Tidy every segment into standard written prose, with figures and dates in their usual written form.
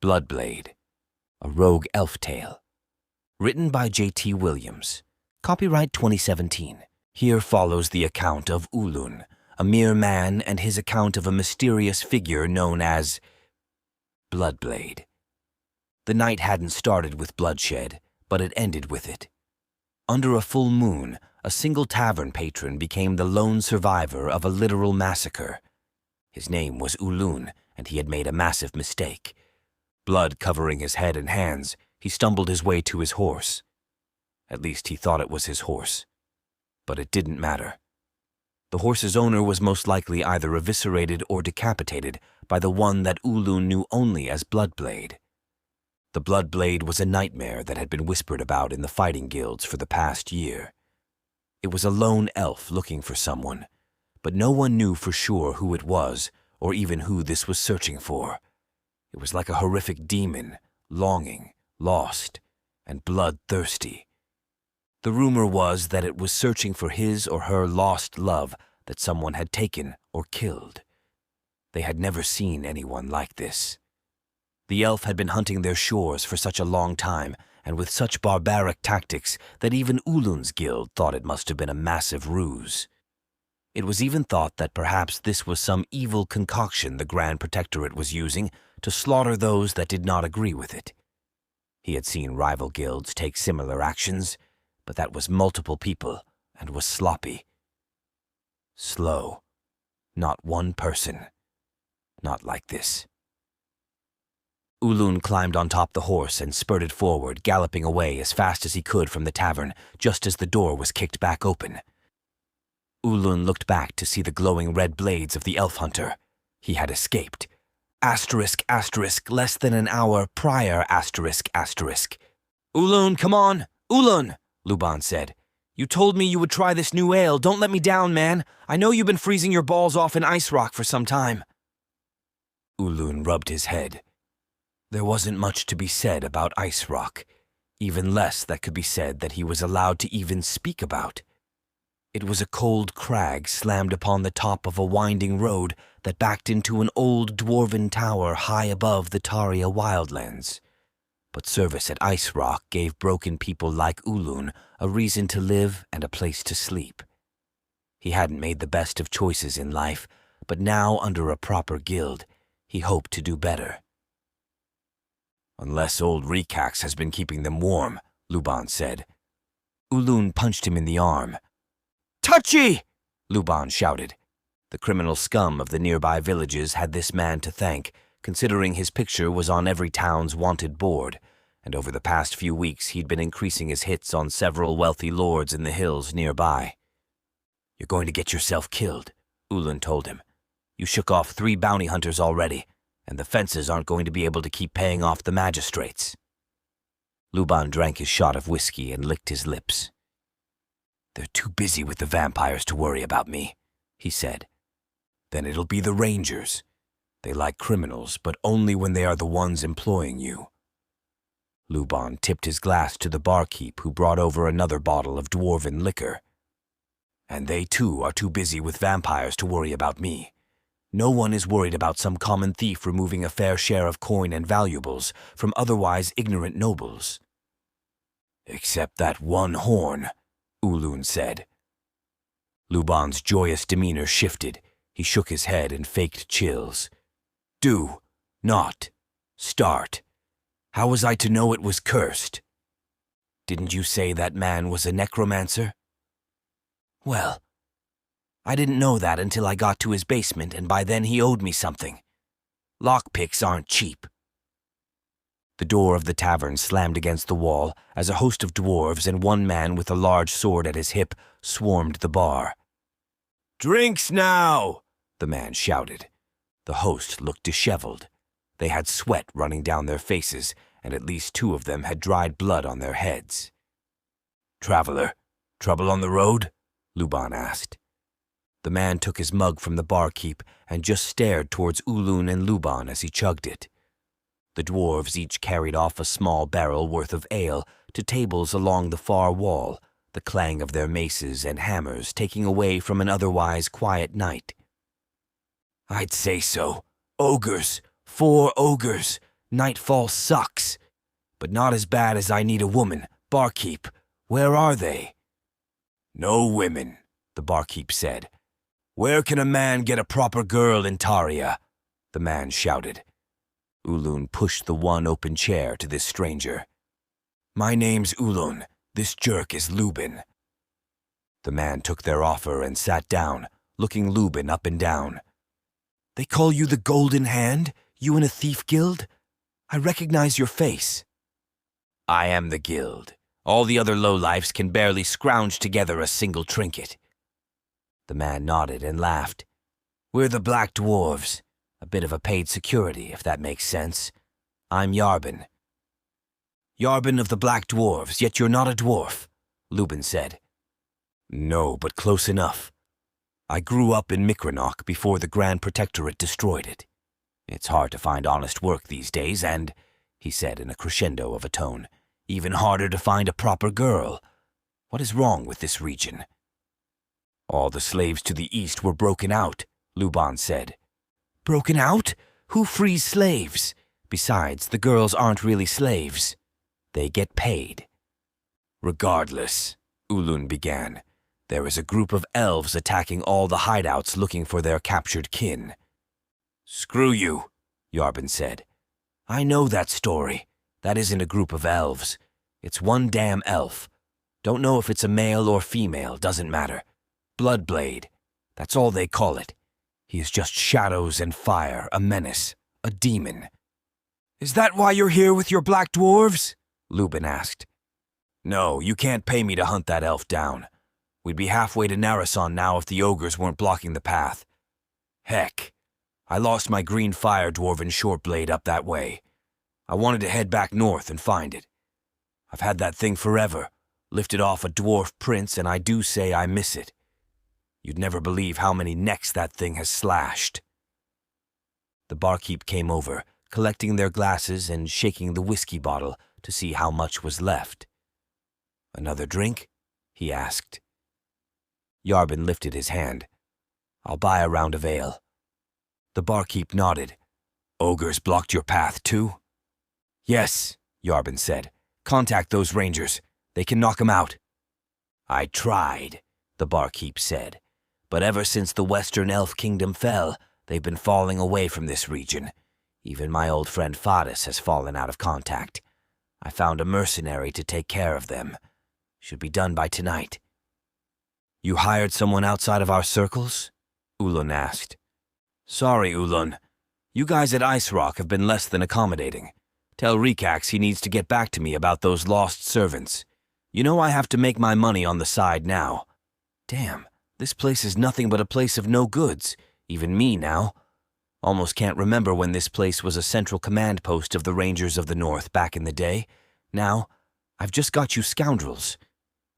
Bloodblade, a rogue elf tale. Written by J.T. Williams. Copyright 2017. Here follows the account of Ulun, a mere man, and his account of a mysterious figure known as Bloodblade. The night hadn't started with bloodshed, but it ended with it. Under a full moon, a single tavern patron became the lone survivor of a literal massacre. His name was Ulun, and he had made a massive mistake. Blood covering his head and hands, he stumbled his way to his horse. At least he thought it was his horse. But it didn't matter. The horse's owner was most likely either eviscerated or decapitated by the one that Ulun knew only as Bloodblade. The Bloodblade was a nightmare that had been whispered about in the fighting guilds for the past year. It was a lone elf looking for someone, but no one knew for sure who it was or even who this was searching for. It was like a horrific demon, longing, lost, and bloodthirsty. The rumor was that it was searching for his or her lost love that someone had taken or killed. They had never seen anyone like this. The elf had been hunting their shores for such a long time, and with such barbaric tactics that even Ulun's guild thought it must have been a massive ruse. It was even thought that perhaps this was some evil concoction the Grand Protectorate was using to slaughter those that did not agree with it. He had seen rival guilds take similar actions, but that was multiple people and was sloppy. Slow. Not one person. Not like this. Ulun climbed on top the horse and spurted forward, galloping away as fast as he could from the tavern, just as the door was kicked back open. Ulun looked back to see the glowing red blades of the elf hunter. He had escaped. ***, less than an hour prior, ***. "Ulun, come on! Ulun!" Luban said. "You told me you would try this new ale. Don't let me down, man. I know you've been freezing your balls off in ice rock for some time." Ulun rubbed his head. There wasn't much to be said about ice rock, even less that could be said that he was allowed to even speak about. It was a cold crag slammed upon the top of a winding road that backed into an old dwarven tower high above the Taria wildlands. But service at Ice Rock gave broken people like Ulun a reason to live and a place to sleep. He hadn't made the best of choices in life, but now under a proper guild, he hoped to do better. "Unless old Rekax has been keeping them warm," Luban said. Ulun punched him in the arm. "Touchy!" Luban shouted. The criminal scum of the nearby villages had this man to thank, considering his picture was on every town's wanted board, and over the past few weeks he'd been increasing his hits on several wealthy lords in the hills nearby. "You're going to get yourself killed," Ulun told him. "You shook off 3 bounty hunters already, and the fences aren't going to be able to keep paying off the magistrates." Luban drank his shot of whiskey and licked his lips. "They're too busy with the vampires to worry about me," he said. "Then it'll be the rangers. They like criminals, but only when they are the ones employing you." Luban tipped his glass to the barkeep, who brought over another bottle of dwarven liquor. "And they too are too busy with vampires to worry about me. No one is worried about some common thief removing a fair share of coin and valuables from otherwise ignorant nobles." "Except that one horn," Ulun said. Luban's joyous demeanor shifted. He shook his head and faked chills. "Do not start. How was I to know it was cursed?" "Didn't you say that man was a necromancer?" "Well, I didn't know that until I got to his basement, and by then he owed me something. Lockpicks aren't cheap." The door of the tavern slammed against the wall as a host of dwarves and one man with a large sword at his hip swarmed the bar. "Drinks now!" the man shouted. The host looked disheveled. They had sweat running down their faces, and at least 2 of them had dried blood on their heads. "Traveler, trouble on the road?" Luban asked. The man took his mug from the barkeep and just stared towards Ulun and Luban as he chugged it. The dwarves each carried off a small barrel worth of ale to tables along the far wall, the clang of their maces and hammers taking away from an otherwise quiet night. "I'd say so. Ogres. 4 ogres. Nightfall sucks, but not as bad as I need a woman. Barkeep, where are they? No women, the barkeep said. Where can a man get a proper girl in Taria? The man shouted. Ulun pushed the one open chair to this stranger. My name's Ulun. This jerk is Lubin. The man took their offer and sat down, looking Lubin up and down. They call you the Golden Hand? You in a thief guild? I recognize your face. I am the guild. All the other lowlifes can barely scrounge together a single trinket. The man nodded and laughed. We're the Black Dwarves. A bit of a paid security, if that makes sense. I'm Yarbin. Yarbin of the Black Dwarves, yet you're not a dwarf, Lubin said. No, but close enough. I grew up in Micronach before the Grand Protectorate destroyed it. It's hard to find honest work these days, and, he said in a crescendo of a tone, even harder to find a proper girl. What is wrong with this region? All the slaves to the east were broken out, Luban said. Broken out? Who frees slaves? Besides, the girls aren't really slaves. They get paid. Regardless, Ulun began, there is a group of elves attacking all the hideouts looking for their captured kin. Screw you, Yarbin said. I know that story. That isn't a group of elves. It's one damn elf. Don't know if it's a male or female, doesn't matter. Bloodblade. That's all they call it. He is just shadows and fire, a menace, a demon. Is that why you're here with your black dwarves? Lubin asked. No, you can't pay me to hunt that elf down. We'd be halfway to Narasan now if the ogres weren't blocking the path. Heck, I lost my green fire dwarven shortblade up that way. I wanted to head back north and find it. I've had that thing forever, lifted off a dwarf prince, and I do say I miss it. You'd never believe how many necks that thing has slashed. The barkeep came over, collecting their glasses and shaking the whiskey bottle to see how much was left. Another drink? He asked. Yarbin lifted his hand. I'll buy a round of ale. The barkeep nodded. Ogres blocked your path too? Yes, Yarbin said. Contact those rangers. They can knock 'em out. I tried, the barkeep said. But ever since the Western Elf Kingdom fell, they've been falling away from this region. Even my old friend Fadis has fallen out of contact. I found a mercenary to take care of them. Should be done by tonight. You hired someone outside of our circles? Ulun asked. Sorry, Ulun. You guys at Ice Rock have been less than accommodating. Tell Rikax he needs to get back to me about those lost servants. You know I have to make my money on the side now. Damn, this place is nothing but a place of no goods. Even me now. Almost can't remember when this place was a central command post of the Rangers of the North back in the day. Now, I've just got you scoundrels.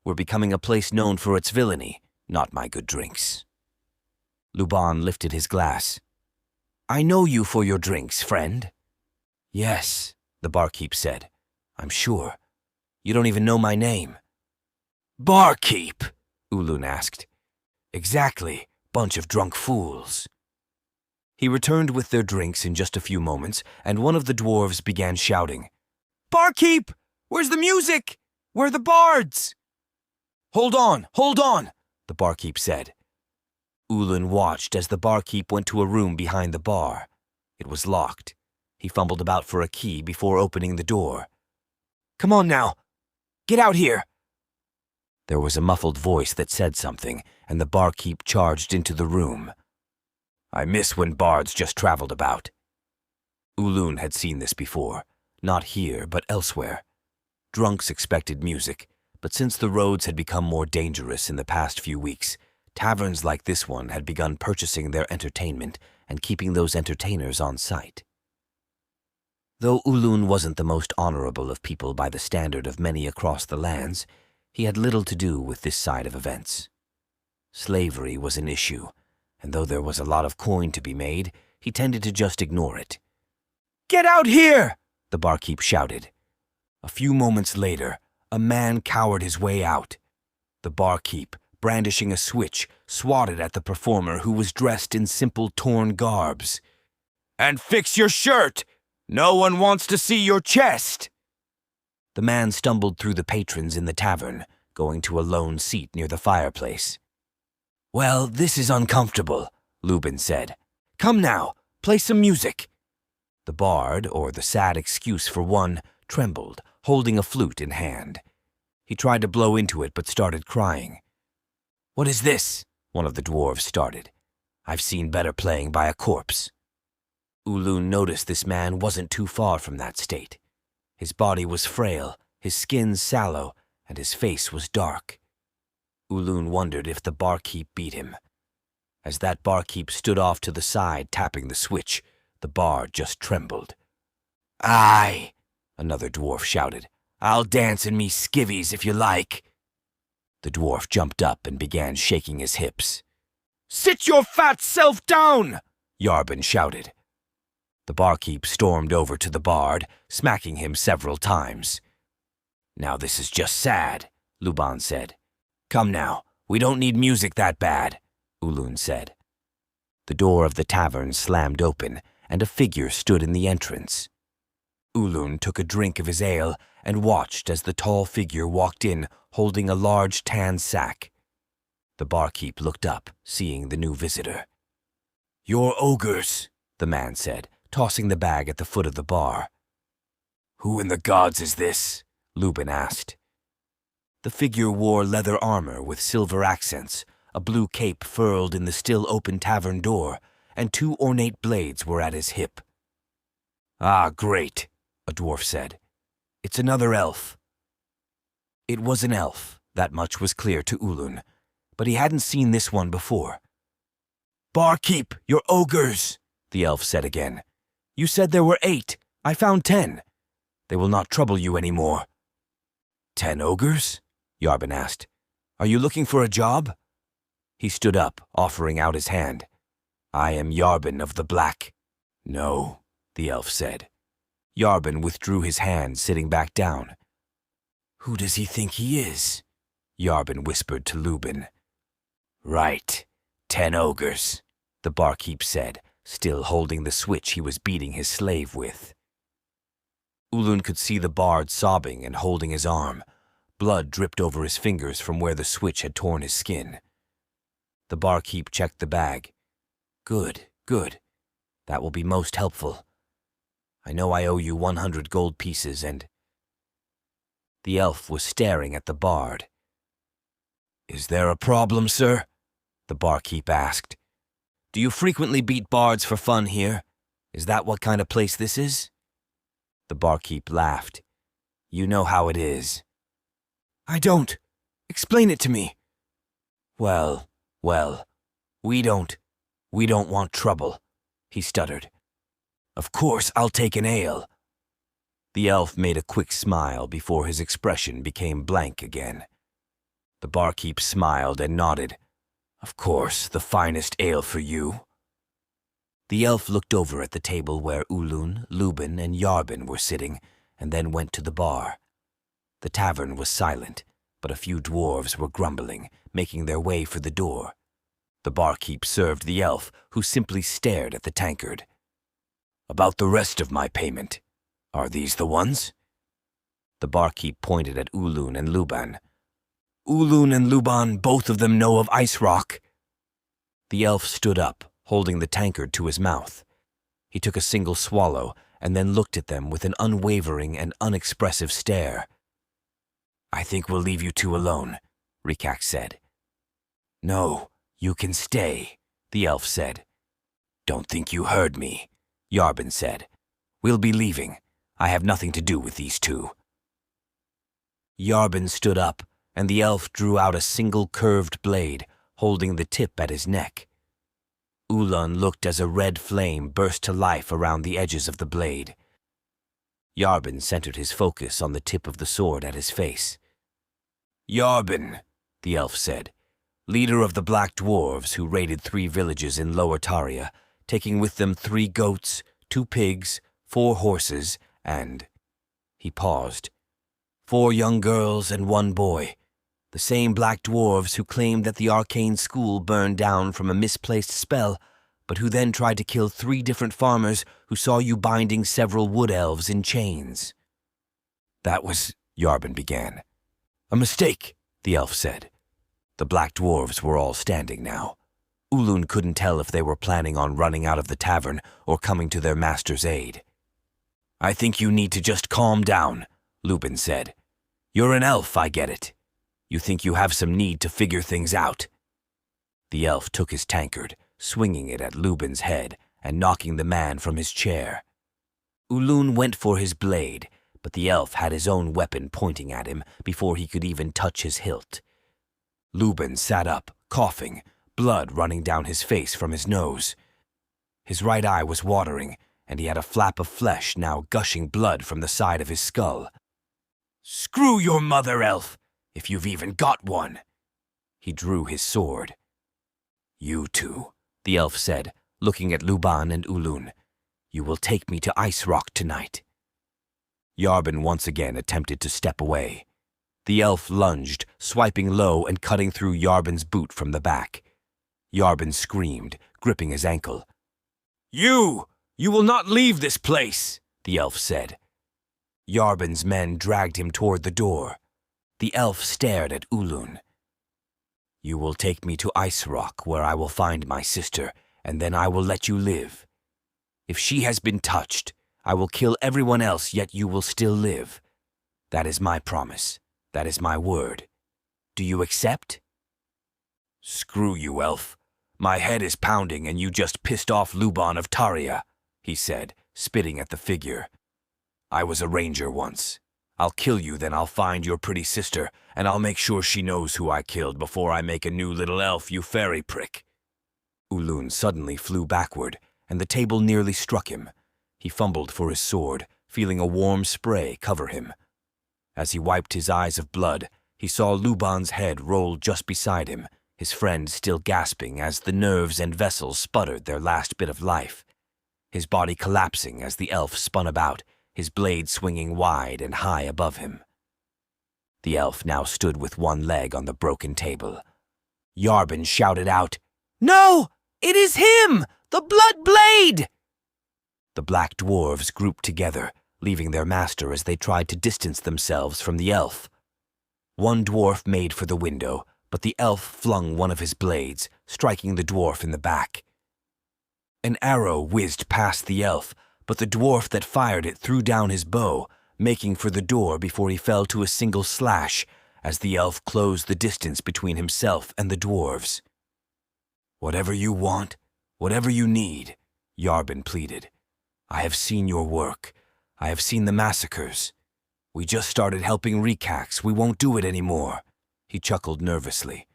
We're becoming a place known for its villainy, not my good drinks. Luban lifted his glass. I know you for your drinks, friend. Yes, the barkeep said. I'm sure. You don't even know my name. Barkeep, Ulun asked. Exactly, bunch of drunk fools. He returned with their drinks in just a few moments, and one of the dwarves began shouting, Barkeep! Where's the music? Where are the bards? Hold on, the barkeep said. Ulun watched as the barkeep went to a room behind the bar. It was locked. He fumbled about for a key before opening the door. Come on now, get out here. There was a muffled voice that said something, and the barkeep charged into the room. I miss when bards just traveled about. Ulun had seen this before, not here but elsewhere. Drunks expected music, but since the roads had become more dangerous in the past few weeks, taverns like this one had begun purchasing their entertainment and keeping those entertainers on site. Though Ulun wasn't the most honorable of people by the standard of many across the lands, he had little to do with this side of events. Slavery was an issue, and though there was a lot of coin to be made, he tended to just ignore it. Get out here! The barkeep shouted. A few moments later, a man cowered his way out. The barkeep, brandishing a switch, swatted at the performer who was dressed in simple torn garbs. And fix your shirt! No one wants to see your chest! The man stumbled through the patrons in the tavern, going to a lone seat near the fireplace. Well, this is uncomfortable, Lubin said. Come now, play some music. The bard, or the sad excuse for one, trembled, holding a flute in hand. He tried to blow into it but started crying. What is this? One of the dwarves started. I've seen better playing by a corpse. Ulun noticed this man wasn't too far from that state. His body was frail, his skin sallow, and his face was dark. Ulun wondered if the barkeep beat him. As that barkeep stood off to the side tapping the switch, the bard just trembled. Aye, another dwarf shouted. I'll dance in me skivvies if you like. The dwarf jumped up and began shaking his hips. Sit your fat self down, Yarbin shouted. The barkeep stormed over to the bard, smacking him several times. Now this is just sad, Luban said. Come now, we don't need music that bad, Ulun said. The door of the tavern slammed open, and a figure stood in the entrance. Ulun took a drink of his ale and watched as the tall figure walked in holding a large tan sack. The barkeep looked up, seeing the new visitor. You're ogres, the man said, tossing the bag at the foot of the bar. Who in the gods is this? Lubin asked. The figure wore leather armor with silver accents, a blue cape furled in the still open tavern door, and 2 ornate blades were at his hip. Ah, great, a dwarf said. It's another elf. It was an elf, that much was clear to Ulun, but he hadn't seen this one before. Barkeep, you're ogres, the elf said again. You said there were 8. I found 10. They will not trouble you any more. 10 ogres? Yarbin asked. Are you looking for a job? He stood up, offering out his hand. I am Yarbin of the Black. No, the elf said. Yarbin withdrew his hand, sitting back down. Who does he think he is? Yarbin whispered to Lubin. Right, 10 ogres, the barkeep said, still holding the switch he was beating his slave with. Ulun could see the bard sobbing and holding his arm. Blood dripped over his fingers from where the switch had torn his skin. The barkeep checked the bag. Good, good. That will be most helpful. I know I owe you 100 gold pieces and... The elf was staring at the bard. Is there a problem, sir? The barkeep asked. Do you frequently beat bards for fun here? Is that what kind of place this is? The barkeep laughed. You know how it is. I don't. Explain it to me. Well, we don't want trouble, he stuttered. Of course, I'll take an ale. The elf made a quick smile before his expression became blank again. The barkeep smiled and nodded. Of course, the finest ale for you. The elf looked over at the table where Ulun, Lubin, and Yarbin were sitting, and then went to the bar. The tavern was silent, but a few dwarves were grumbling, making their way for the door. The barkeep served the elf, who simply stared at the tankard. About the rest of my payment. Are these the ones? The barkeep pointed at Ulun and Luban. Ulun and Luban, both of them know of Ice Rock. The elf stood up, holding the tankard to his mouth. He took a single swallow and then looked at them with an unwavering and unexpressive stare. I think we'll leave you two alone, Rikak said. No, you can stay, the elf said. Don't think you heard me, Yarbin said. We'll be leaving. I have nothing to do with these two. Yarbin stood up, and the elf drew out a single curved blade, holding the tip at his neck. Ulun looked as a red flame burst to life around the edges of the blade. Yarbin centered his focus on the tip of the sword at his face. Yarbin, the elf said, leader of the Black Dwarves who raided 3 villages in Lower Taria, taking with them 3 goats, 2 pigs, 4 horses, and... He paused. 4 young girls and 1 boy. The same Black Dwarves who claimed that the arcane school burned down from a misplaced spell, but who then tried to kill 3 different farmers who saw you binding several wood elves in chains." "That was," Yarbin began. "A mistake," the elf said. The black dwarves were all standing now. Ulun couldn't tell if they were planning on running out of the tavern or coming to their master's aid. "I think you need to just calm down," Lubin said. "You're an elf, I get it. You think you have some need to figure things out." The elf took his tankard, swinging it at Lubin's head and knocking the man from his chair. Ulun went for his blade, but the elf had his own weapon pointing at him before he could even touch his hilt. Lubin sat up, coughing, blood running down his face from his nose. His right eye was watering, and he had a flap of flesh now gushing blood from the side of his skull. "Screw your mother, elf, if you've even got one." He drew his sword. "You two," the elf said, looking at Luban and Ulun. "You will take me to Ice Rock tonight." Yarbin once again attempted to step away. The elf lunged, swiping low and cutting through Yarbin's boot from the back. Yarbin screamed, gripping his ankle. You will not leave this place," the elf said. Yarbin's men dragged him toward the door. The elf stared at Ulun. "You will take me to Ice Rock, where I will find my sister, and then I will let you live. If she has been touched, I will kill everyone else, yet you will still live. That is my promise. That is my word. Do you accept?" "Screw you, elf. My head is pounding and you just pissed off Luban of Taria," he said, spitting at the figure. "I was a ranger once. I'll kill you, then I'll find your pretty sister, and I'll make sure she knows who I killed before I make a new little elf, you fairy prick." Ulun suddenly flew backward, and the table nearly struck him. He fumbled for his sword, feeling a warm spray cover him. As he wiped his eyes of blood, he saw Luban's head roll just beside him, his friend still gasping as the nerves and vessels sputtered their last bit of life. His body collapsing as the elf spun about, his blade swinging wide and high above him. The elf now stood with one leg on the broken table. Yarbin shouted out, "No! It is him! The Bloodblade!" The black dwarves grouped together, leaving their master as they tried to distance themselves from the elf. One dwarf made for the window, but the elf flung one of his blades, striking the dwarf in the back. An arrow whizzed past the elf, but the dwarf that fired it threw down his bow, making for the door before he fell to a single slash, as the elf closed the distance between himself and the dwarves. "Whatever you want, whatever you need," Yarbin pleaded. "I have seen your work. I have seen the massacres. We just started helping Rekax. We won't do it anymore." He chuckled nervously.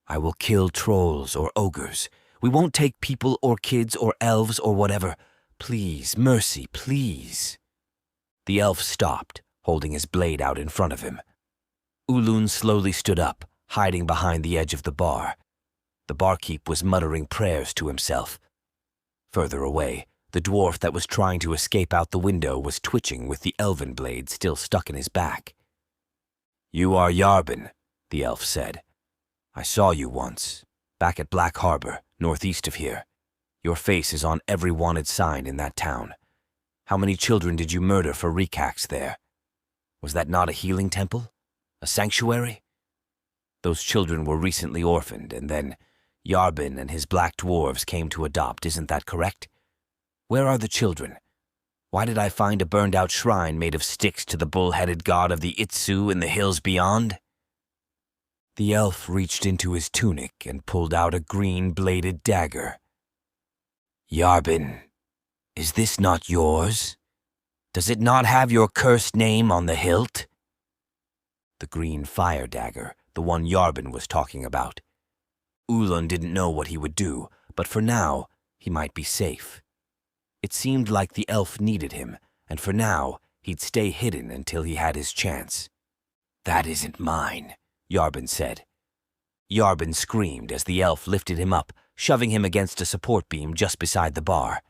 "I will kill trolls or ogres. We won't take people or kids or elves or whatever. Please, mercy, please." The elf stopped, holding his blade out in front of him. Ulun slowly stood up, hiding behind the edge of the bar. The barkeep was muttering prayers to himself. Further away, the dwarf that was trying to escape out the window was twitching with the elven blade still stuck in his back. "You are Yarbin," the elf said. "I saw you once, back at Black Harbor, northeast of here. Your face is on every wanted sign in that town. How many children did you murder for Rekax there? Was that not a healing temple? A sanctuary? Those children were recently orphaned, and then Yarbin and his black dwarves came to adopt, isn't that correct? Where are the children? Why did I find a burned-out shrine made of sticks to the bull-headed god of the Itsu in the hills beyond?" The elf reached into his tunic and pulled out a green-bladed dagger. "Yarbin, is this not yours? Does it not have your cursed name on the hilt?" The green fire dagger, the one Yarbin was talking about. Ulun didn't know what he would do, but for now, he might be safe. It seemed like the elf needed him, and for now, he'd stay hidden until he had his chance. "That isn't mine," Yarbin said. Yarbin screamed as the elf lifted him up, shoving him against a support beam just beside the bar.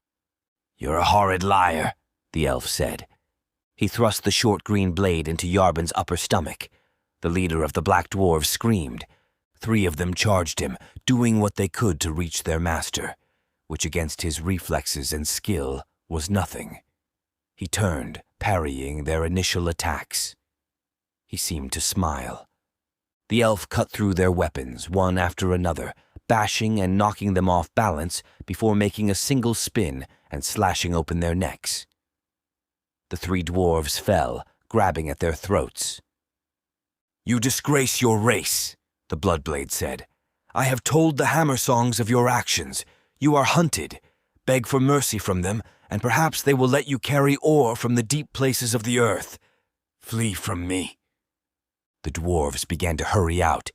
"You're a horrid liar," the elf said. He thrust the short green blade into Yarbin's upper stomach. The leader of the black dwarves screamed. 3 of them charged him, doing what they could to reach their master. which against his reflexes and skill was nothing. He turned, parrying their initial attacks. He seemed to smile. The elf cut through their weapons, one after another, bashing and knocking them off balance before making a single spin and slashing open their necks. The three dwarves fell, grabbing at their throats. "You disgrace your race," the Bloodblade said. "I have told the hammer songs of your actions. You are hunted. Beg for mercy from them, and perhaps they will let you carry ore from the deep places of the earth. Flee from me." The dwarves began to hurry out.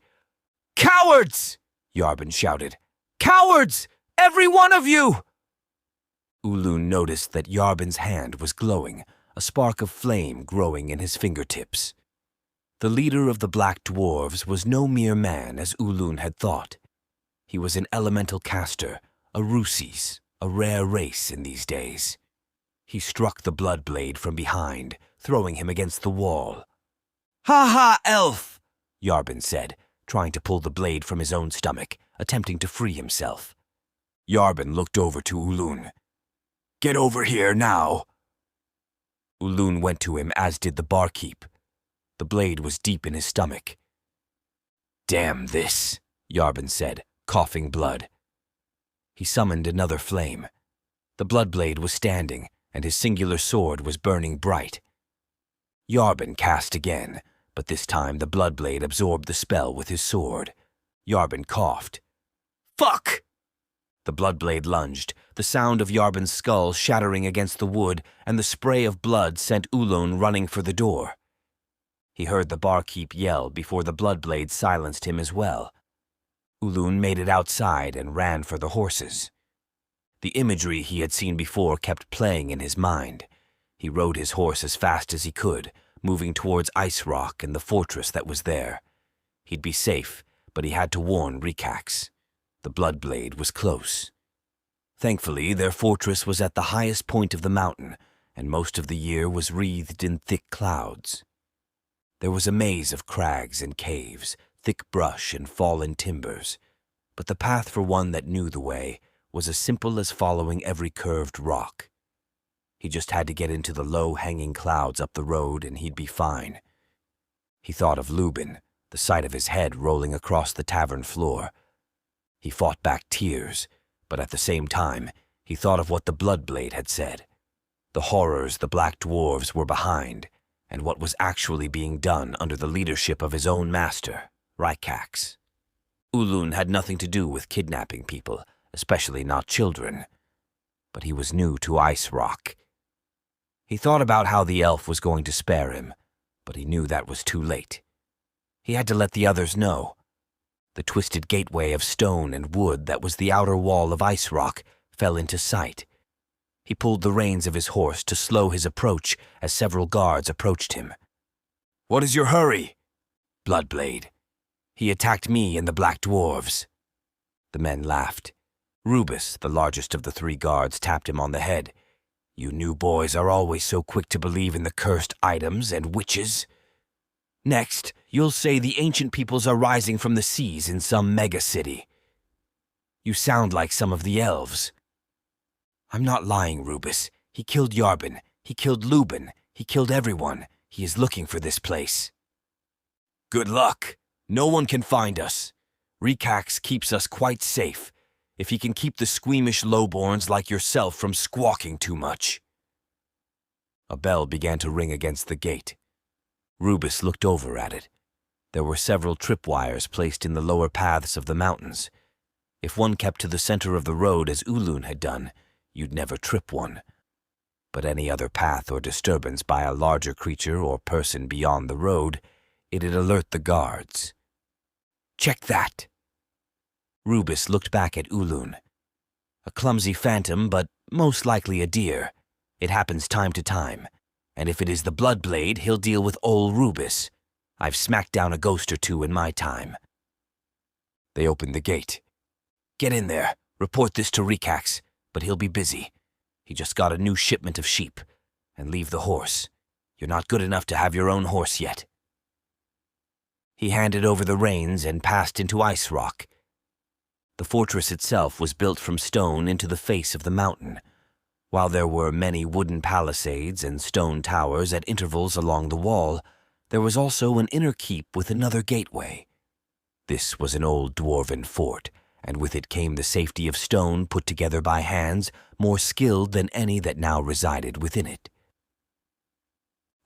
"Cowards!" Yarbin shouted. "Cowards! Every one of you!" Ulun noticed that Yarbin's hand was glowing, a spark of flame growing in his fingertips. The leader of the Black Dwarves was no mere man as Ulun had thought. He was an elemental caster, a Rusis, a rare race in these days. He struck the Bloodblade from behind, throwing him against the wall. "Ha ha, elf!" Yarbin said, trying to pull the blade from his own stomach, attempting to free himself. Yarbin looked over to Ulun. "Get over here now!" Ulun went to him, as did the barkeep. The blade was deep in his stomach. "Damn this," Yarbin said, coughing blood. He summoned another flame. The Bloodblade was standing, and his singular sword was burning bright. Yarbin cast again, but this time the Bloodblade absorbed the spell with his sword. Yarbin coughed. "Fuck!" The Bloodblade lunged, the sound of Yarbin's skull shattering against the wood, and the spray of blood sent Ulun running for the door. He heard the barkeep yell before the Bloodblade silenced him as well. Ulun made it outside and ran for the horses. The imagery he had seen before kept playing in his mind. He rode his horse as fast as he could, moving towards Ice Rock and the fortress that was there. He'd be safe, but he had to warn Rikax. The Bloodblade was close. Thankfully, their fortress was at the highest point of the mountain, and most of the year was wreathed in thick clouds. There was a maze of crags and caves, thick brush and fallen timbers, but the path for one that knew the way was as simple as following every curved rock. He just had to get into the low-hanging clouds up the road and he'd be fine. He thought of Lubin, the sight of his head rolling across the tavern floor. He fought back tears, but at the same time, he thought of what the Bloodblade had said. The horrors the Black Dwarves were behind, and what was actually being done under the leadership of his own master, Rikax. Ulun had nothing to do with kidnapping people, especially not children. But he was new to Ice Rock. He thought about how the elf was going to spare him, but he knew that was too late. He had to let the others know. The twisted gateway of stone and wood that was the outer wall of Ice Rock fell into sight. He pulled the reins of his horse to slow his approach as several guards approached him. "What is your hurry?" "Bloodblade. He attacked me and the Black Dwarves." The men laughed. Rubus, the largest of the three guards, tapped him on the head. "You new boys are always so quick to believe in the cursed items and witches. Next, you'll say the ancient peoples are rising from the seas in some mega-city. You sound like some of the elves." "I'm not lying, Rubus. He killed Yarbin. He killed Lubin. He killed everyone. He is looking for this place." "Good luck. No one can find us. Rikax keeps us quite safe, if he can keep the squeamish lowborns like yourself from squawking too much." A bell began to ring against the gate. Rubus looked over at it. There were several tripwires placed in the lower paths of the mountains. If one kept to the center of the road as Ulun had done, you'd never trip one. But any other path or disturbance by a larger creature or person beyond the road, it'd alert the guards. "Check that." Rubus looked back at Ulun. "A clumsy phantom, but most likely a deer. It happens time to time. And if it is the Bloodblade, he'll deal with old Rubus. I've smacked down a ghost or two in my time." They opened the gate. "Get in there. Report this to Rikax, but he'll be busy. He just got a new shipment of sheep. And leave the horse. You're not good enough to have your own horse yet." He handed over the reins and passed into Ice Rock. The fortress itself was built from stone into the face of the mountain. While there were many wooden palisades and stone towers at intervals along the wall, there was also an inner keep with another gateway. This was an old dwarven fort, and with it came the safety of stone put together by hands more skilled than any that now resided within it.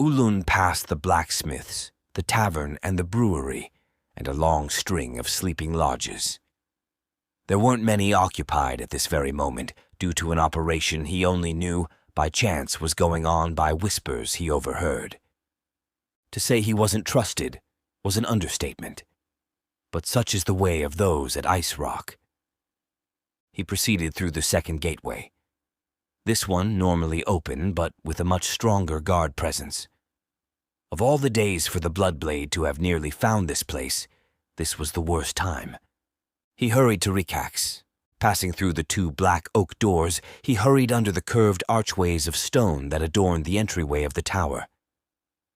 Ulun passed the blacksmiths, the tavern, and the brewery, and a long string of sleeping lodges. There weren't many occupied at this very moment, due to an operation he only knew by chance was going on by whispers he overheard. To say he wasn't trusted was an understatement, but such is the way of those at Ice Rock. He proceeded through the second gateway. This one normally open, but with a much stronger guard presence. Of all the days for the Bloodblade to have nearly found this place, this was the worst time. He hurried to Rikax. Passing through the two black oak doors, he hurried under the curved archways of stone that adorned the entryway of the tower.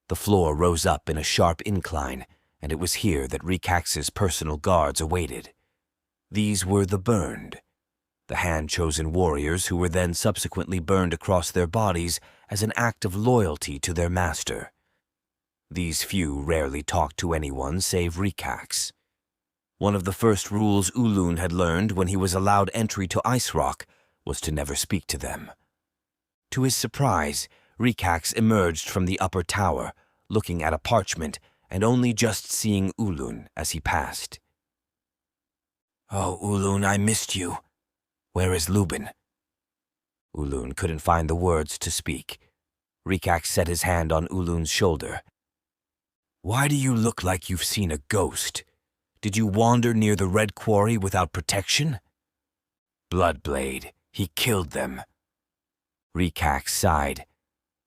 The floor rose up in a sharp incline, and it was here that Rikax's personal guards awaited. These were the burned, the hand-chosen warriors who were then subsequently burned across their bodies as an act of loyalty to their master. These few rarely talked to anyone save Rikax. One of the first rules Ulun had learned when he was allowed entry to Ice Rock was to never speak to them. To his surprise, Rikax emerged from the upper tower, looking at a parchment and only just seeing Ulun as he passed. "Oh, Ulun, I missed you. Where is Lubin?" Ulun couldn't find the words to speak. Rikax set his hand on Ulun's shoulder. "Why do you look like you've seen a ghost? Did you wander near the Red Quarry without protection?" "Bloodblade, he killed them." Rikax sighed.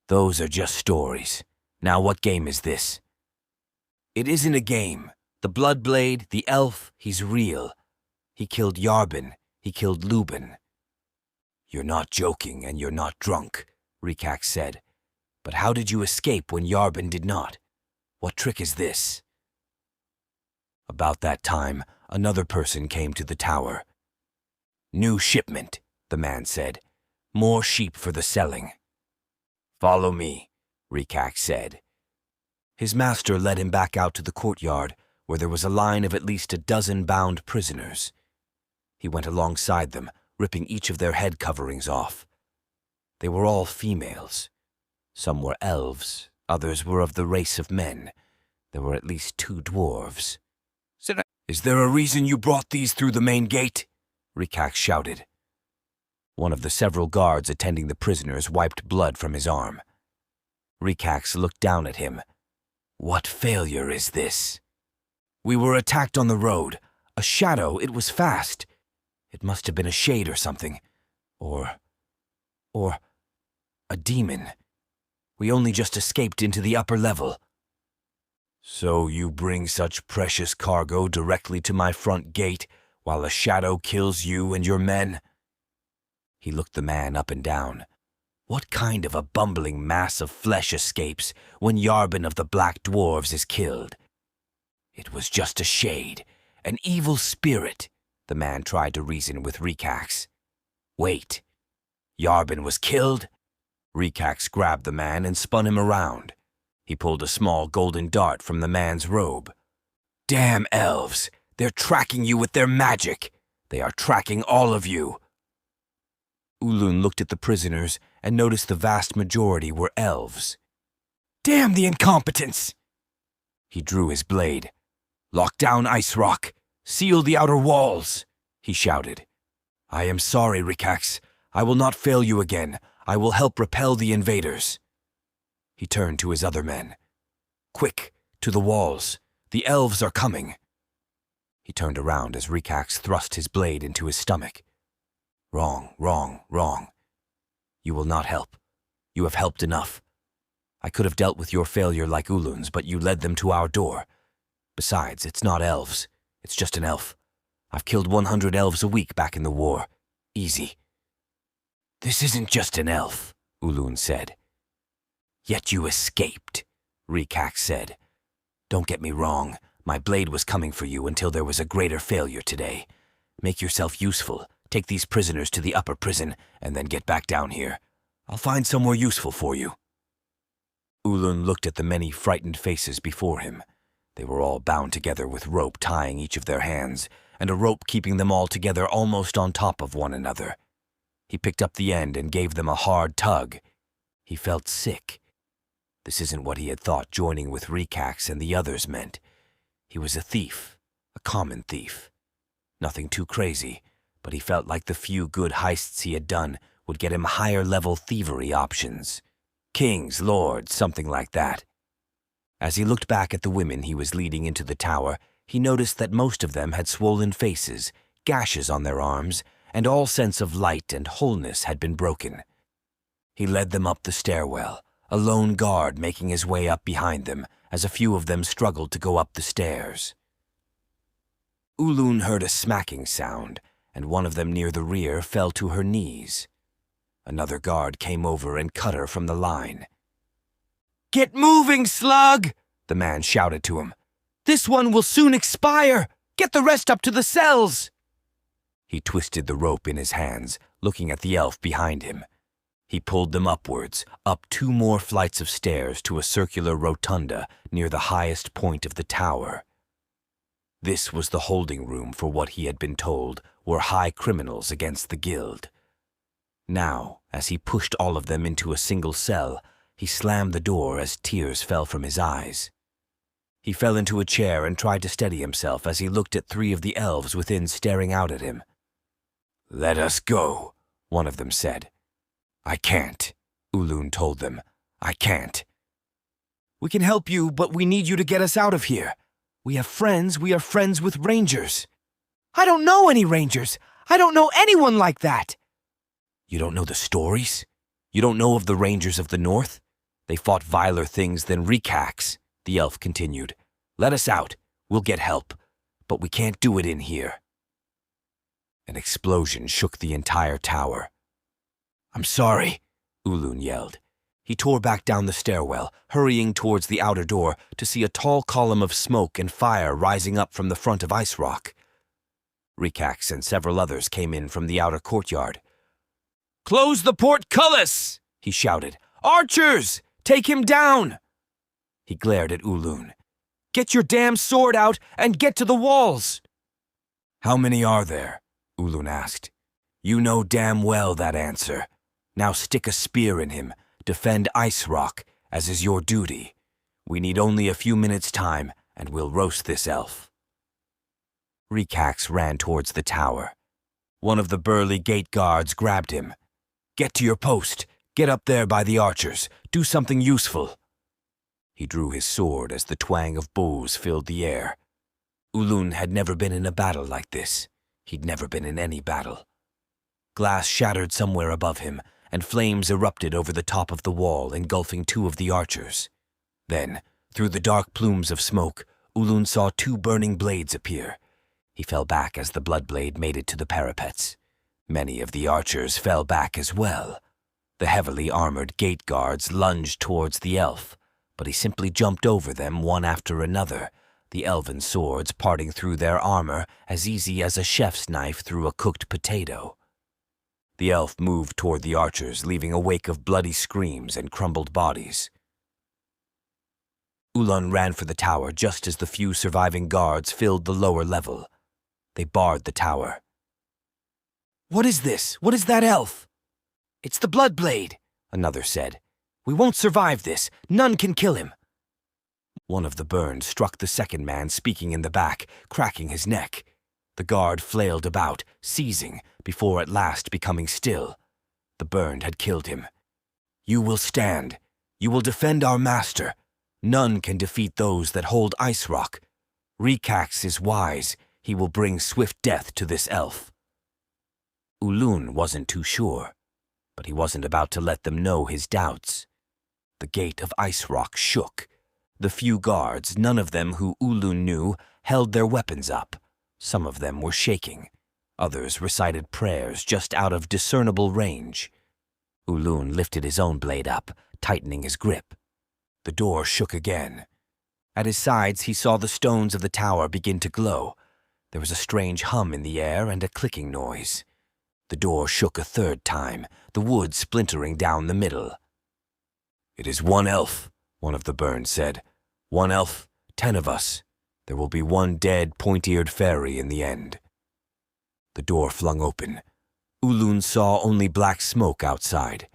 "Those are just stories. Now what game is this?" "It isn't a game. The Bloodblade, the elf, he's real. He killed Yarbin. He killed Lubin." "You're not joking and you're not drunk," Rikax said. "But how did you escape when Yarbin did not? What trick is this?" About that time, another person came to the tower. "New shipment," the man said. "More sheep for the selling." "Follow me," Rikax said. His master led him back out to the courtyard, where there was a line of at least a dozen bound prisoners. He went alongside them, ripping each of their head coverings off. They were all females. Some were elves, others were of the race of men. There were at least 2 dwarves. "Is there a reason you brought these through the main gate?" Rikax shouted. One of the several guards attending the prisoners wiped blood from his arm. Rikax looked down at him. "What failure is this?" "We were attacked on the road. A shadow, it was fast. It must have been a shade or something. Or a demon. We only just escaped into the upper level." "So you bring such precious cargo directly to my front gate while a shadow kills you and your men?" He looked the man up and down. What kind of a bumbling mass of flesh escapes when Yarbin of the Black Dwarves is killed? "It was just a shade, an evil spirit," the man tried to reason with Rikax. "Wait, Yarbin was killed?" Rikax grabbed the man and spun him around. He pulled a small golden dart from the man's robe. "Damn elves! They're tracking you with their magic! They are tracking all of you!" Ulun looked at the prisoners and noticed the vast majority were elves. "Damn the incompetence!" He drew his blade. "Lock down Ice Rock! Seal the outer walls!" he shouted. "I am sorry, Rikax. I will not fail you again. I will help repel the invaders." He turned to his other men. "Quick, to the walls. The elves are coming." He turned around as Rikax thrust his blade into his stomach. "Wrong, wrong, wrong. You will not help. You have helped enough. I could have dealt with your failure like Ulun's, but you led them to our door. Besides, it's not elves. It's just an elf. I've killed 100 elves a week back in the war. Easy." "This isn't just an elf," Ulun said. "Yet you escaped," Rikax said. "Don't get me wrong, my blade was coming for you until there was a greater failure today. Make yourself useful. Take these prisoners to the upper prison, and then get back down here. I'll find somewhere useful for you." Ulun looked at the many frightened faces before him. They were all bound together with rope tying each of their hands, and a rope keeping them all together almost on top of one another. He picked up the end and gave them a hard tug. He felt sick. This isn't what he had thought joining with Rikax and the others meant. He was a thief, a common thief. Nothing too crazy, but he felt like the few good heists he had done would get him higher-level thievery options. Kings, lords, something like that. As he looked back at the women he was leading into the tower, he noticed that most of them had swollen faces, gashes on their arms, and all sense of light and wholeness had been broken. He led them up the stairwell, a lone guard making his way up behind them as a few of them struggled to go up the stairs. Ulun heard a smacking sound, and one of them near the rear fell to her knees. Another guard came over and cut her from the line. "Get moving, slug!" the man shouted to him. "This one will soon expire! Get the rest up to the cells!" He twisted the rope in his hands, looking at the elf behind him. He pulled them upwards, up 2 more flights of stairs to a circular rotunda near the highest point of the tower. This was the holding room for what he had been told were high criminals against the guild. Now, as he pushed all of them into a single cell, he slammed the door as tears fell from his eyes. He fell into a chair and tried to steady himself as he looked at 3 of the elves within staring out at him. "Let us go," one of them said. "I can't," Ulun told them. "I can't." "We can help you, but we need you to get us out of here. We have friends. We are friends with rangers." "I don't know any rangers. I don't know anyone like that." "You don't know the stories? You don't know of the rangers of the north? They fought viler things than Rikax," the elf continued. "Let us out. We'll get help. But we can't do it in here." An explosion shook the entire tower. "I'm sorry," Ulun yelled. He tore back down the stairwell, hurrying towards the outer door to see a tall column of smoke and fire rising up from the front of Ice Rock. Rikax and several others came in from the outer courtyard. "Close the portcullis!" he shouted. "Archers! Take him down!" He glared at Ulun. "Get your damn sword out and get to the walls!" "How many are there?" Ulun asked. "You know damn well that answer. Now stick a spear in him. Defend Ice Rock, as is your duty. We need only a few minutes' time, and we'll roast this elf." Rikax ran towards the tower. One of the burly gate guards grabbed him. "Get to your post. Get up there by the archers. Do something useful." He drew his sword as the twang of bows filled the air. Ulun had never been in a battle like this. He'd never been in any battle. Glass shattered somewhere above him, and flames erupted over the top of the wall, engulfing 2 of the archers. Then, through the dark plumes of smoke, Ulun saw 2 burning blades appear. He fell back as the Bloodblade made it to the parapets. Many of the archers fell back as well. The heavily armored gate guards lunged towards the elf, but he simply jumped over them one after another, the elven swords parting through their armor as easy as a chef's knife through a cooked potato. The elf moved toward the archers, leaving a wake of bloody screams and crumbled bodies. Ulun ran for the tower just as the few surviving guards filled the lower level. They barred the tower. "What is this? What is that elf?" "It's the Bloodblade," another said. "We won't survive this. None can kill him." One of the burns struck the second man speaking in the back, cracking his neck. The guard flailed about, seizing, before at last becoming still. The burn had killed him. "You will stand. You will defend our master. None can defeat those that hold Ice Rock. Rikax is wise. He will bring swift death to this elf." Ulun wasn't too sure, but he wasn't about to let them know his doubts. The gate of Ice Rock shook. The few guards, none of them who Ulun knew, held their weapons up. Some of them were shaking. Others recited prayers just out of discernible range. Ulun lifted his own blade up, tightening his grip. The door shook again. At his sides, he saw the stones of the tower begin to glow. There was a strange hum in the air and a clicking noise. The door shook a third time, the wood splintering down the middle. "It is one elf," one of the Burns said. "One elf, 10 of us. There will be one dead, point-eared fairy in the end." The door flung open. Ulun saw only black smoke outside.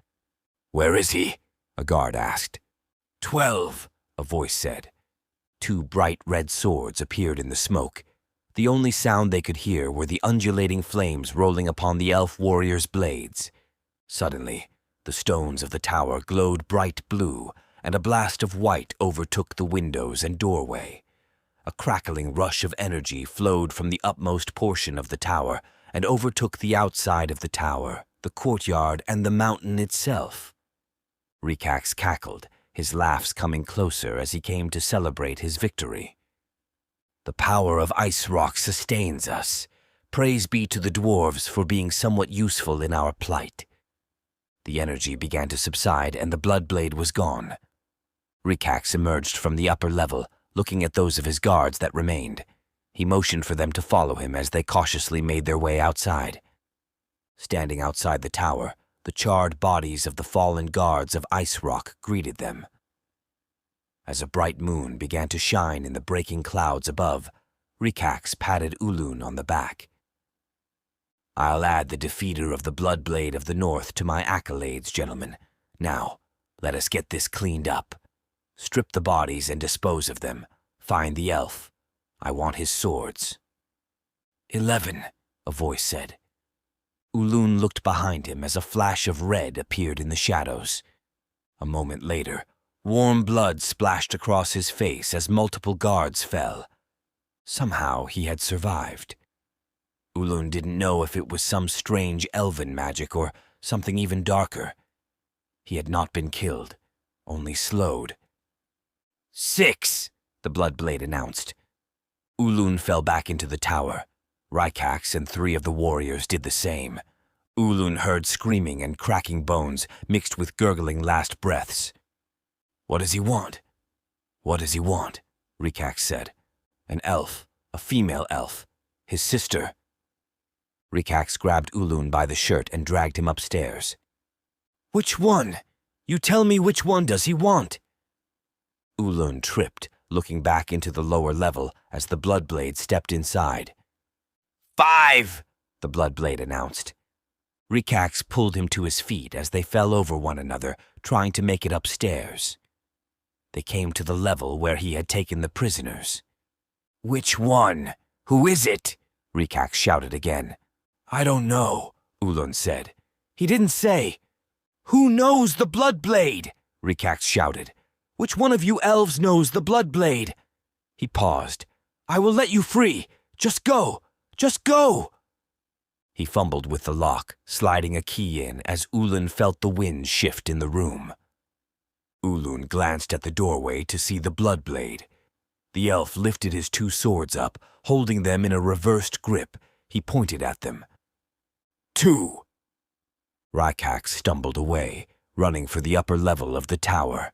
"Where is he?" a guard asked. 12, a voice said. 2 bright red swords appeared in the smoke. The only sound they could hear were the undulating flames rolling upon the elf warrior's blades. Suddenly, the stones of the tower glowed bright blue, and a blast of white overtook the windows and doorway. A crackling rush of energy flowed from the upmost portion of the tower and overtook the outside of the tower, the courtyard, and the mountain itself. Rikax cackled, his laughs coming closer as he came to celebrate his victory. "The power of ice rock sustains us. Praise be to the dwarves for being somewhat useful in our plight." The energy began to subside and the Bloodblade was gone. Rikax emerged from the upper level, looking at those of his guards that remained. He motioned for them to follow him as they cautiously made their way outside. Standing outside the tower, the charred bodies of the fallen guards of Ice Rock greeted them. As a bright moon began to shine in the breaking clouds above, Rikax patted Ulun on the back. "I'll add the defeater of the Bloodblade of the North to my accolades, gentlemen. Now, let us get this cleaned up. Strip the bodies and dispose of them. Find the elf. I want his swords." 11, a voice said. Ulun looked behind him as a flash of red appeared in the shadows. A moment later, warm blood splashed across his face as multiple guards fell. Somehow he had survived. Ulun didn't know if it was some strange elven magic or something even darker. He had not been killed, only slowed. 6, the Bloodblade announced. Ulun fell back into the tower. Rikax and 3 of the warriors did the same. Ulun heard screaming and cracking bones mixed with gurgling last breaths. "What does he want? What does he want?" Rikax said. "An elf, a female elf, his sister." Rikax grabbed Ulun by the shirt and dragged him upstairs. "Which one? You tell me which one does he want?" Ulun tripped, looking back into the lower level as the Bloodblade stepped inside. 5, the Bloodblade announced. Rikax pulled him to his feet as they fell over one another, trying to make it upstairs. They came to the level where he had taken the prisoners. "Which one? Who is it?" Rikax shouted again. "I don't know," Ulun said. "He didn't say." "Who knows the Bloodblade?" Rikax shouted. "Which one of you elves knows the Bloodblade?" He paused. "I will let you free. Just go. Just go." He fumbled with the lock, sliding a key in as Ulun felt the wind shift in the room. Ulun glanced at the doorway to see the Bloodblade. The elf lifted his 2 swords up, holding them in a reversed grip. He pointed at them. 2. Rikax stumbled away, running for the upper level of the tower.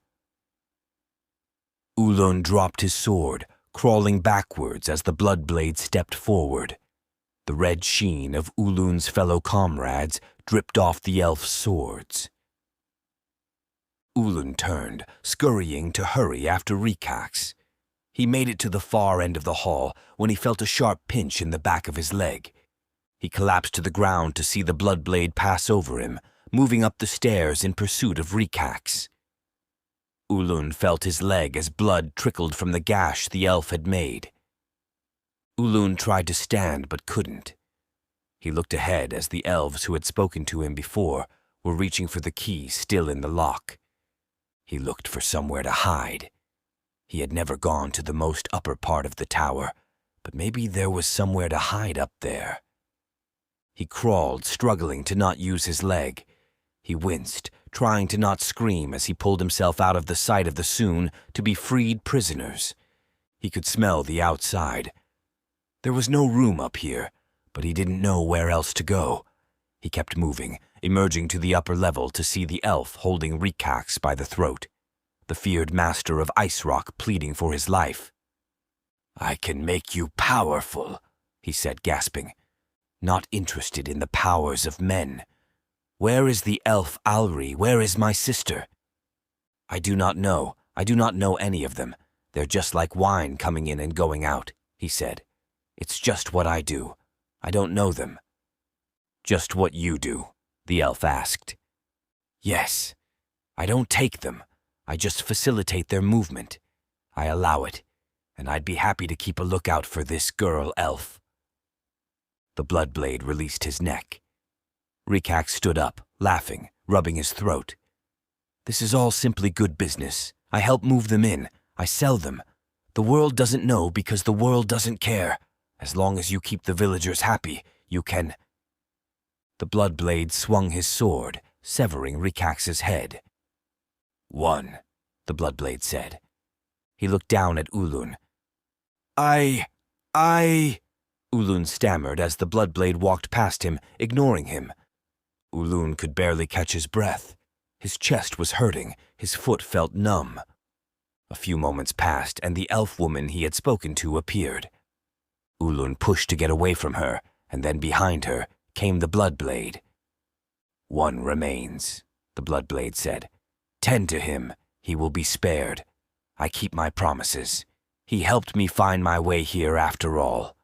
Ulun dropped his sword, crawling backwards as the Bloodblade stepped forward. The red sheen of Ulun's fellow comrades dripped off the elf's swords. Ulun turned, scurrying to hurry after Rikax. He made it to the far end of the hall when he felt a sharp pinch in the back of his leg. He collapsed to the ground to see the Bloodblade pass over him, moving up the stairs in pursuit of Rikax. Ulun felt his leg as blood trickled from the gash the elf had made. Ulun tried to stand but couldn't. He looked ahead as the elves who had spoken to him before were reaching for the key still in the lock. He looked for somewhere to hide. He had never gone to the most upper part of the tower, but maybe there was somewhere to hide up there. He crawled, struggling to not use his leg. He winced, trying to not scream as he pulled himself out of the sight of the soon-to-be-freed prisoners. He could smell the outside. There was no room up here, but he didn't know where else to go. He kept moving, emerging to the upper level to see the elf holding Rikax by the throat, the feared master of Ice Rock pleading for his life. "I can make you powerful," he said, gasping. Not interested in the powers of men. Where is the elf Alri? Where is my sister? I do not know. I do not know any of them. They're just like wine coming in and going out, he said. It's just what I do. I don't know them. Just what you do, the elf asked. Yes. I don't take them. I just facilitate their movement. I allow it, and I'd be happy to keep a lookout for this girl elf. The Bloodblade released his neck. Rikax stood up, laughing, rubbing his throat. This is all simply good business. I help move them in. I sell them. The world doesn't know because the world doesn't care. As long as you keep the villagers happy, you can... The Bloodblade swung his sword, severing Rikax's head. One, the Bloodblade said. He looked down at Ulun. I... Ulun stammered as the Bloodblade walked past him, ignoring him. Ulun could barely catch his breath. His chest was hurting, his foot felt numb. A few moments passed, and the elf woman he had spoken to appeared. Ulun pushed to get away from her, and then behind her came the Bloodblade. One remains, the Bloodblade said. Tend to him, he will be spared. I keep my promises. He helped me find my way here after all.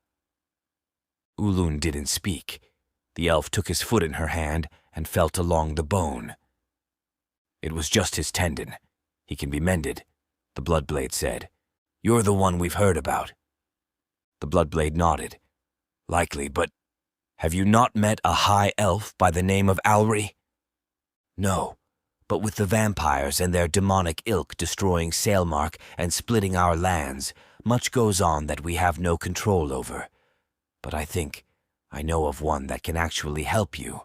Ulun didn't speak. The elf took his foot in her hand and felt along the bone. It was just his tendon. He can be mended, the Bloodblade said. You're the one we've heard about. The Bloodblade nodded. Likely, but have you not met a high elf by the name of Alri? No, but with the vampires and their demonic ilk destroying Sailmark and splitting our lands, much goes on that we have no control over. But I think I know of one that can actually help you.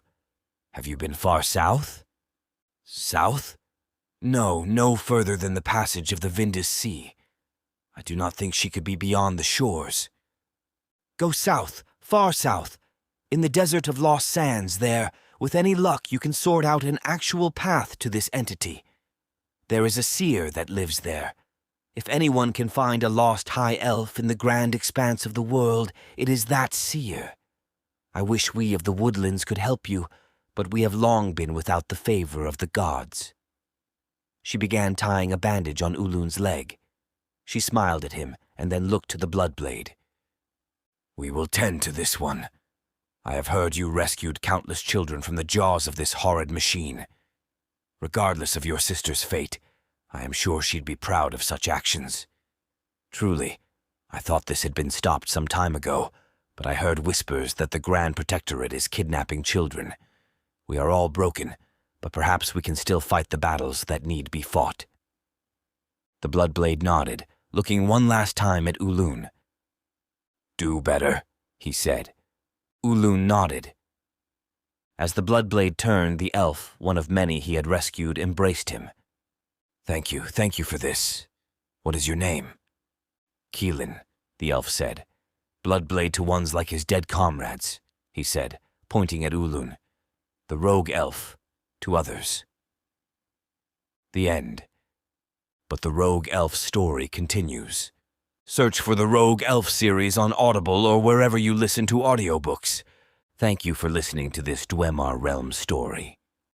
Have you been far south? South? No, no further than the passage of the Vindus Sea. I do not think she could be beyond the shores. Go south, far south. In the desert of Lost Sands there, with any luck you can sort out an actual path to this entity. There is a seer that lives there. If anyone can find a lost high elf in the grand expanse of the world, it is that seer. I wish we of the woodlands could help you, but we have long been without the favor of the gods. She began tying a bandage on Ulun's leg. She smiled at him and then looked to the Bloodblade. We will tend to this one. I have heard you rescued countless children from the jaws of this horrid machine. Regardless of your sister's fate, I am sure she'd be proud of such actions. Truly, I thought this had been stopped some time ago, but I heard whispers that the Grand Protectorate is kidnapping children. We are all broken, but perhaps we can still fight the battles that need be fought. The Bloodblade nodded, looking one last time at Ulun. Do better, he said. Ulun nodded. As the Bloodblade turned, the elf, one of many he had rescued, embraced him. Thank you for this. What is your name? Keelan, the elf said. Bloodblade to ones like his dead comrades, he said, pointing at Ulun. The rogue elf, to others. The end. But the Rogue Elf story continues. Search for the Rogue Elf series on Audible or wherever you listen to audiobooks. Thank you for listening to this Dwemhar Realms story.